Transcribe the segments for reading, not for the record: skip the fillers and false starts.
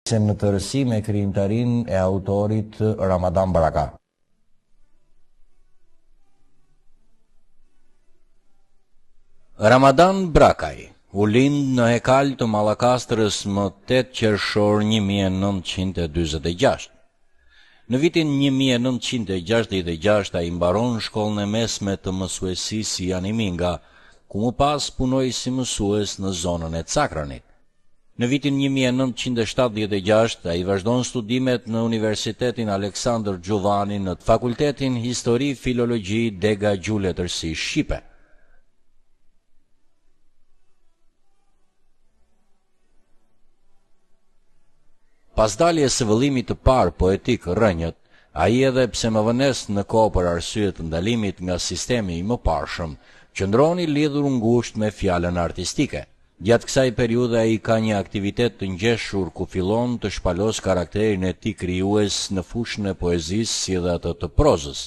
Sem në tërësi me krijimtarinë e autorit Ramadan Braka. Ramadan Brakaj u lind në Hekal të Mallakastrës më 8 qershor 1946. Në vitin 1966 ai mbaron shkollën e mesme të mësuesisë Janiminga, ku më pas punoi si mësues në zonën e Cakranit. Në vitin 1976 ai vazhdon studimet në Universitetin Aleksandër Xhuvani në Fakultetin Histori Filologji Dega Gjuletërsi Shqipe. Pas daljes së vëllimit të parë poetik Rrënjët, ai edhe pse më vones në kohë për arsye të ndalimit nga sistemi i mëparshëm, qëndroni lidhur ngushtë me fjalën artistike. Gjatë kësaj periudhe ai ka një aktivitet të ngjeshur ku fillon të shpalos karakterin e tij krijues në fushën e poezisë si dhe atë të prozës.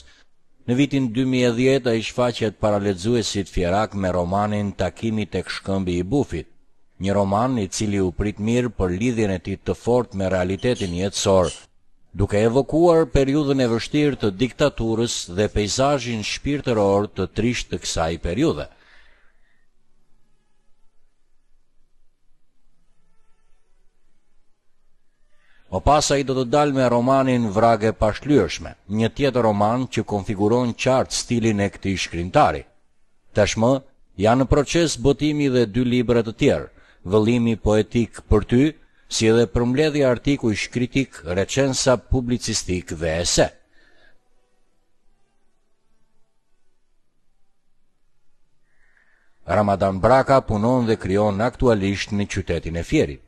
Në vitin 2010 ai shfaqet para lexuesit fjerak me romanin Takimi tek shkëmbi i bufit, një roman i cili u prit mirë për lidhjen e tij të fortë me realitetin jetësor, duke evokuar periudhën e vështirë të diktaturës dhe peizazhin shpirtëror të trisht të kësaj periudhe. Më pas ai do të dalë me romanin Vrage Pashlyeshme, një tjetër roman që konfiguron qartë stilin e këtij shkrimtari. Tashmë janë në proces botimi dhe 2 libra të tjerë, Vëllimi poetik për ty, si edhe përmbledhja artikuj kritik, recensa publicistik dhe ese. Ramadan Braka punon dhe krijon aktualisht në qytetin e Fierit.